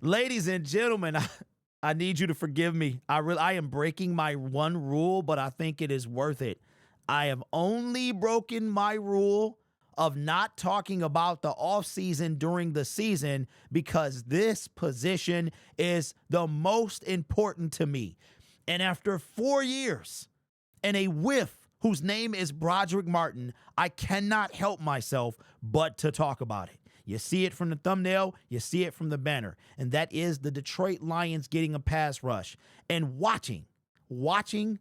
Ladies and gentlemen, I need you to forgive me. I am breaking my one rule, but I think it is worth it. I have only broken my rule of not talking about the offseason during the season because this position is the most important to me. And after 4 years and a whiff whose name is Broderick Martin, I cannot help myself but to talk about it. You see it from the thumbnail, you see it from the banner, and that is the Detroit Lions getting a pass rush and watching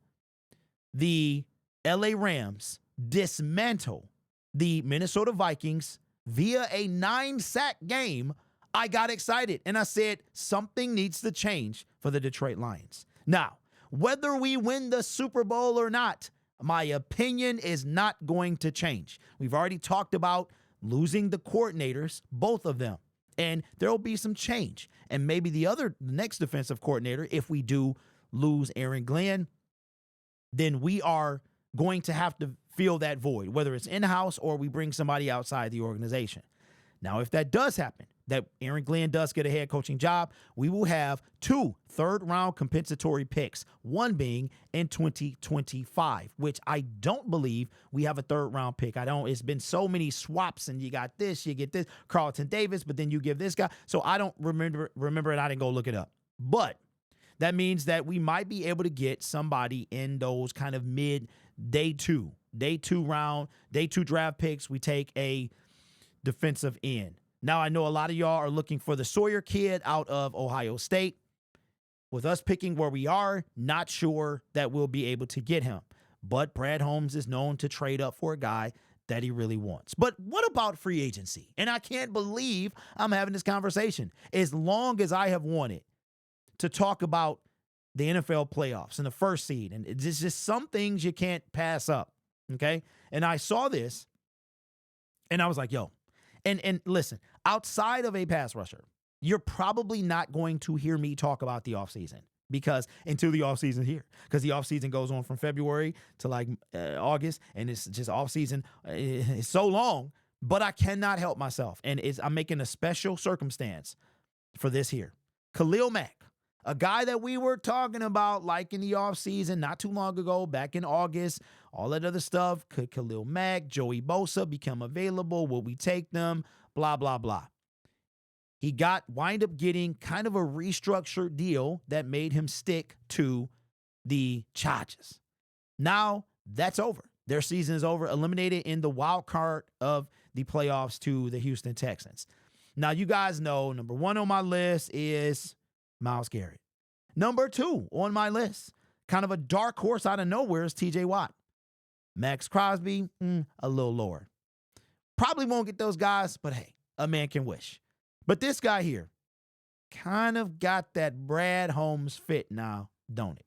the LA Rams dismantle the Minnesota Vikings via a 9-sack game. I got excited and I said something needs to change for the Detroit Lions. Now, whether we win the Super Bowl or not, my opinion is not going to change. We've already talked about losing the coordinators, both of them, and there will be some change. And maybe the next defensive coordinator, if we do lose Aaron Glenn, then we are going to have to fill that void, whether it's in-house or we bring somebody outside the organization. Now, if that does happen, that Aaron Glenn does get a head coaching job, we will have 2 third-round compensatory picks, one being in 2025, which I don't believe we have a third-round pick. It's been so many swaps, and you got this, you get this, Carlton Davis, but then you give this guy. So I don't remember it. I didn't go look it up. But that means that we might be able to get somebody in those kind of day two draft picks. We take a defensive end. Now, I know a lot of y'all are looking for the Sawyer kid out of Ohio State. With us picking where we are, not sure that we'll be able to get him. But Brad Holmes is known to trade up for a guy that he really wants. But what about free agency? And I can't believe I'm having this conversation. As long as I have wanted to talk about the NFL playoffs and the first seed, and it's just some things you can't pass up, okay? And I saw this, and I was like, yo, and listen, outside of a pass rusher, you're probably not going to hear me talk about the offseason until the offseason here, because the offseason goes on from February to like August, and it's just offseason. It's so long, but I cannot help myself, and I'm making a special circumstance for this here. Khalil Mack, a guy that we were talking about like in the offseason not too long ago, back in August, all that other stuff. Could Khalil Mack, Joey Bosa become available? Will we take them? Blah, blah, blah. He wind up getting kind of a restructured deal that made him stick to the Chargers. Now that's over. Their season is over, eliminated in the wild card of the playoffs to the Houston Texans. Now, you guys know number 1 on my list is Myles Garrett. Number 2 on my list, kind of a dark horse out of nowhere, is TJ Watt. Max Crosby, a little lower. Probably won't get those guys, but hey, a man can wish. But this guy here kind of got that Brad Holmes fit now, don't it?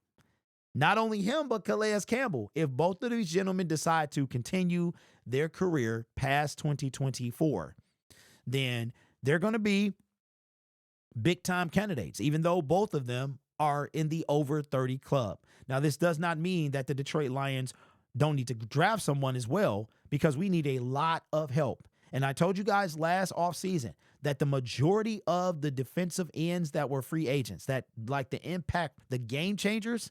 Not only him, but Calais Campbell. If both of these gentlemen decide to continue their career past 2024, then they're going to be big-time candidates, even though both of them are in the over 30 club. Now, this does not mean that the Detroit Lions don't need to draft someone as well, because we need a lot of help. And I told you guys last offseason that the majority of the defensive ends that were free agents, that like the game changers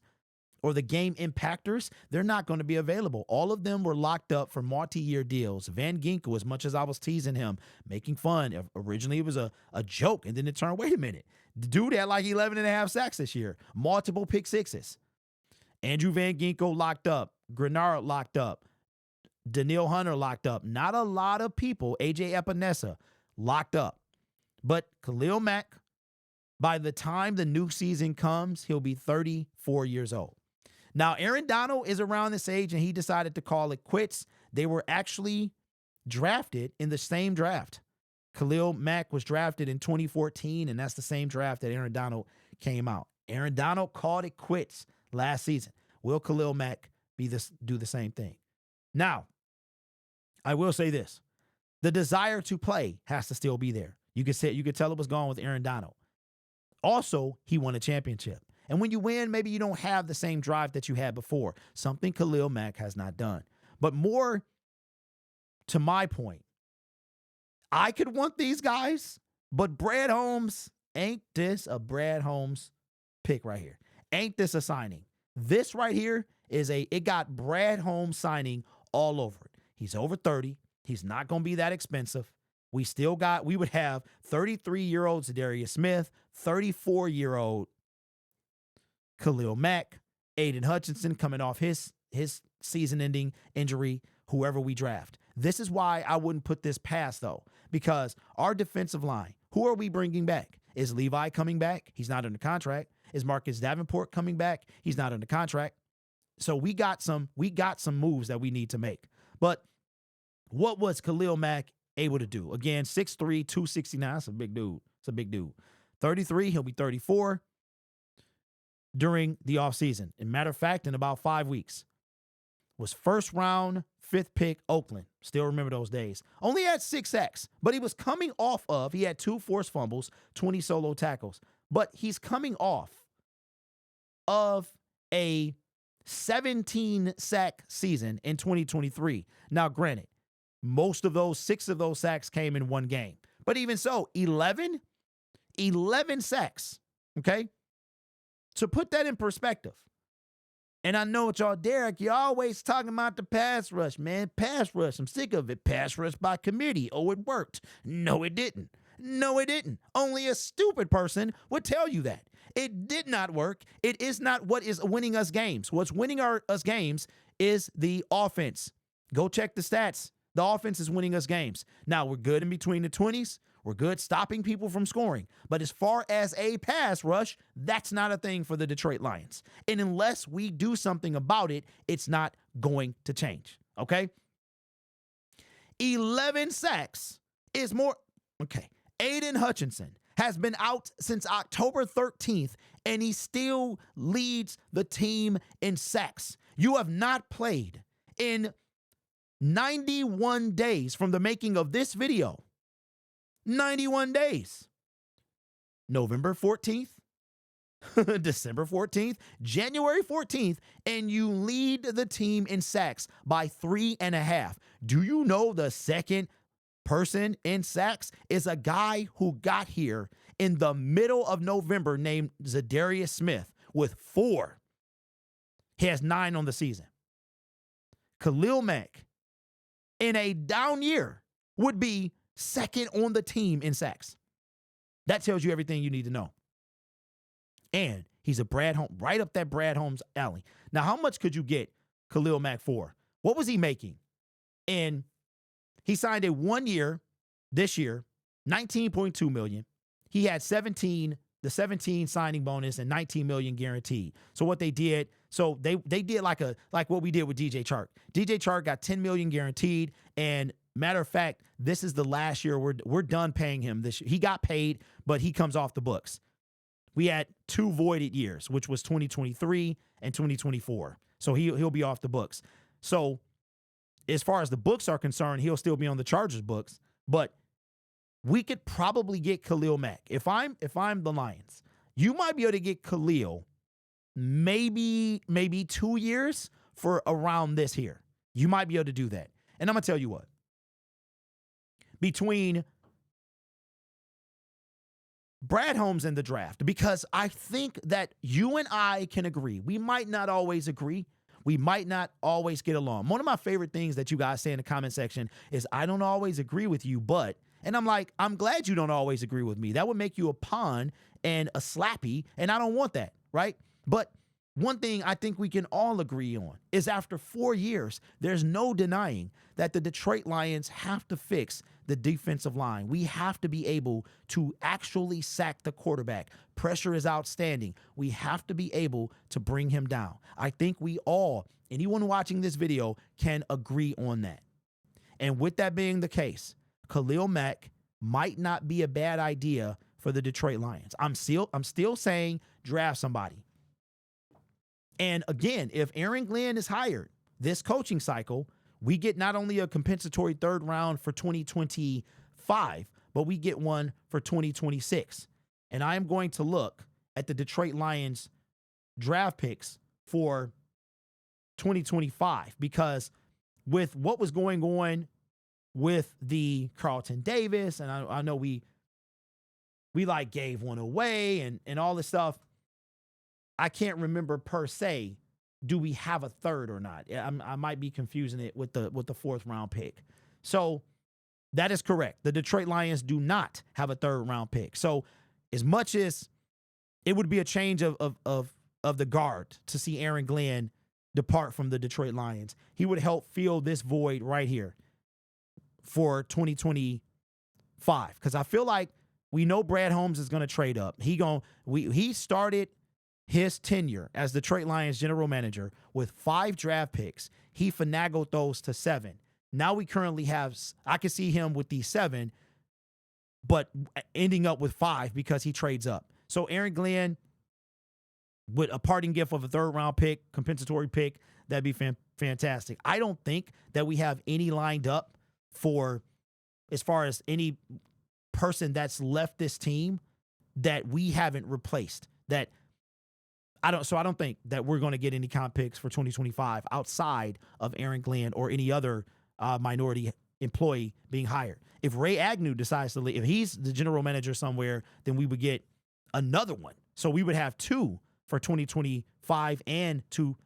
or the game impactors, they're not going to be available. All of them were locked up for multi-year deals. Van Ginkel, as much as I was teasing him, making fun, originally it was a joke, and then it turned, wait a minute, the dude had like 11.5 sacks this year, multiple pick sixes. Andrew Van Ginkel locked up, Grenard locked up, Daniil Hunter locked up. Not a lot of people, AJ Epinesa, locked up. But Khalil Mack, by the time the new season comes, he'll be 34 years old. Now, Aaron Donald is around this age, and he decided to call it quits. They were actually drafted in the same draft. Khalil Mack was drafted in 2014, and that's the same draft that Aaron Donald came out. Aaron Donald called it quits last season. Will Khalil Mack do the same thing? Now, I will say this. The desire to play has to still be there. You could tell it was gone with Aaron Donald. Also, he won a championship. And when you win, maybe you don't have the same drive that you had before, something Khalil Mack has not done. But more to my point, I could want these guys, but Brad Holmes Ain't this a Brad Holmes pick right here? Ain't this a signing? This right here it got Brad Holmes signing all over it. He's over 30. He's not going to be that expensive. We would have 33-year-old Zadarius Smith, 34-year-old Khalil Mack, Aiden Hutchinson coming off his season-ending injury, whoever we draft. This is why I wouldn't put this past, though, because our defensive line, who are we bringing back? Is Levi coming back? He's not under contract. Is Marcus Davenport coming back? He's not under contract. So we got some moves that we need to make. But what was Khalil Mack able to do? Again, 6'3", 269. That's a big dude. It's a big dude. 33, he'll be 34 during the offseason. As a matter of fact, in about 5 weeks. Was first round, 5th pick, Oakland. Still remember those days. Only had 6 sacks, but he was coming off of, he had 2 forced fumbles, 20 solo tackles. But he's coming off of a 17 sack season in 2023. Now, granted, six of those sacks came in one game. But even so, 11 sacks, okay? To put that in perspective, and I know what y'all, Derek, you're always talking about the pass rush, man. Pass rush, I'm sick of it. Pass rush by committee. Oh, it worked. No, it didn't. No, it didn't. Only a stupid person would tell you that. It did not work. It is not what is winning us games. What's winning us games is the offense. Go check the stats. The offense is winning us games. Now, we're good in between the 20s. We're good stopping people from scoring. But as far as a pass rush, that's not a thing for the Detroit Lions. And unless we do something about it, it's not going to change. Okay? 11 sacks is more. Okay. Aiden Hutchinson has been out since October 13th, and he still leads the team in sacks. You have not played in 91 days from the making of this video. 91 days. November 14th, December 14th, January 14th, and you lead the team in sacks by 3.5. Do you know the second person in sacks is a guy who got here in the middle of November named Zadarius Smith with 4. He has 9 on the season. Khalil Mack, in a down year, would be second on the team in sacks. That tells you everything you need to know. And he's a Brad Holmes, right up that Brad Holmes alley. Now, how much could you get Khalil Mack for? What was he making? And he signed a 1 year this year, $19.2 million. He had the 17 signing bonus and $19 million guaranteed. So what they did, they did like what we did with DJ Chark. DJ Chark got $10 million guaranteed, and matter of fact, this is the last year we're done paying him this year. He got paid, but he comes off the books. We had 2 voided years, which was 2023 and 2024. So he'll be off the books. So as far as the books are concerned, he'll still be on the Chargers books, but we could probably get Khalil Mack. If I'm the Lions, you might be able to get Khalil maybe 2 years for around this here. You might be able to do that. And I'm going to tell you what. Between Brad Holmes and the draft, because I think that you and I can agree. We might not always agree. We might not always get along. One of my favorite things that you guys say in the comment section is, I don't always agree with you, but, and I'm like, I'm glad you don't always agree with me. That would make you a pawn and a slappy, and I don't want that, right? But one thing I think we can all agree on is after 4 years, there's no denying that the Detroit Lions have to fix the defensive line. We have to be able to actually sack the quarterback. Pressure is outstanding. We have to be able to bring him down. I think we all, anyone watching this video, can agree on that. And with that being the case, Khalil Mack might not be a bad idea for the Detroit Lions. I'm still saying draft somebody. And again, if Aaron Glenn is hired this coaching cycle, we get not only a compensatory 3rd round for 2025, but we get one for 2026. And I am going to look at the Detroit Lions draft picks for 2025, because with what was going on with the Carlton Davis, and I know we we like gave one away and all this stuff. I can't remember per se, do we have a third or not? I might be confusing it with the fourth round pick. So that is correct. The Detroit Lions do not have a third round pick. So as much as it would be a change of the guard to see Aaron Glenn depart from the Detroit Lions, he would help fill this void right here for 2025. Because I feel like we know Brad Holmes is going to trade up. He started his tenure as Detroit Lions general manager with 5 draft picks. He finagled those to 7. Now we currently have, I can see him with these 7, but ending up with 5 because he trades up. So Aaron Glenn with a parting gift of a third round pick, compensatory pick, that'd be fantastic. I don't think that we have any lined up for, as far as any person that's left this team that we haven't replaced. I don't think that we're going to get any comp picks for 2025 outside of Aaron Glenn or any other minority employee being hired. If Ray Agnew decides to leave, if he's the general manager somewhere, then we would get another one. So we would have 2 for 2025 and two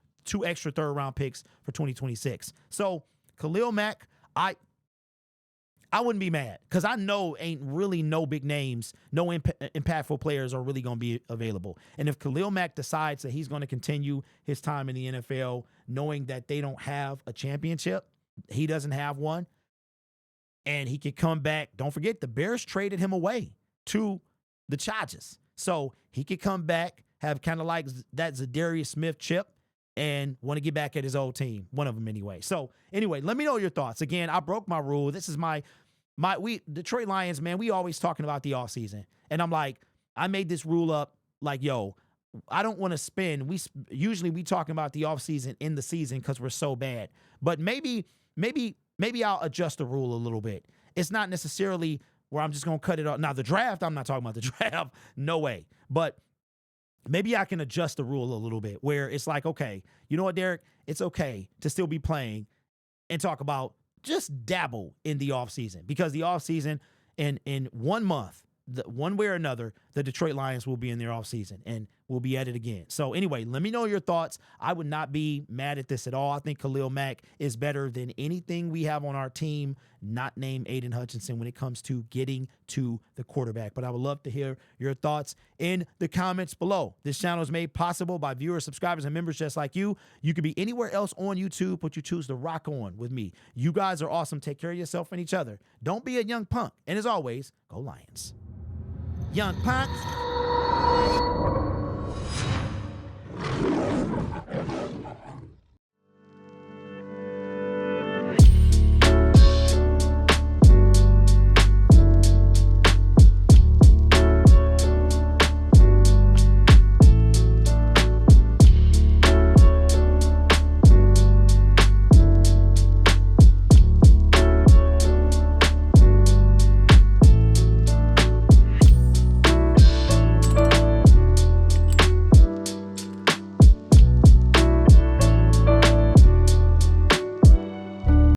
extra third round picks for 2026. So Khalil Mack, I wouldn't be mad because I know ain't really no big names, no impactful players are really going to be available. And if Khalil Mack decides that he's going to continue his time in the NFL, knowing that they don't have a championship, he doesn't have one, and he could come back. Don't forget, the Bears traded him away to the Chargers. So he could come back, have kind of like that Zadarius Smith chip, and want to get back at his old team. One of them anyway. So anyway, let me know your thoughts. Again, I broke my rule. This is we Detroit Lions, man, we always talking about the offseason. And I'm like, I made this rule up like, yo, I don't want to spend. Usually we talking about the offseason in the season because we're so bad. But maybe I'll adjust the rule a little bit. It's not necessarily where I'm just going to cut it off. Now, the draft, I'm not talking about the draft. No way. But maybe I can adjust the rule a little bit where it's like, okay, you know what, Derek? It's okay to still be playing and talk about just dabble in the offseason, because the offseason in 1 month, one way or another, the Detroit Lions will be in their offseason and we'll be at it again. So anyway, let me know your thoughts. I would not be mad at this at all. I think Khalil Mack is better than anything we have on our team, not named Aiden Hutchinson, when it comes to getting to the quarterback. But I would love to hear your thoughts in the comments below. This channel is made possible by viewers, subscribers, and members just like you. You could be anywhere else on YouTube, but you choose to rock on with me. You guys are awesome. Take care of yourself and each other. Don't be a young punk. And as always, go Lions. Young punks.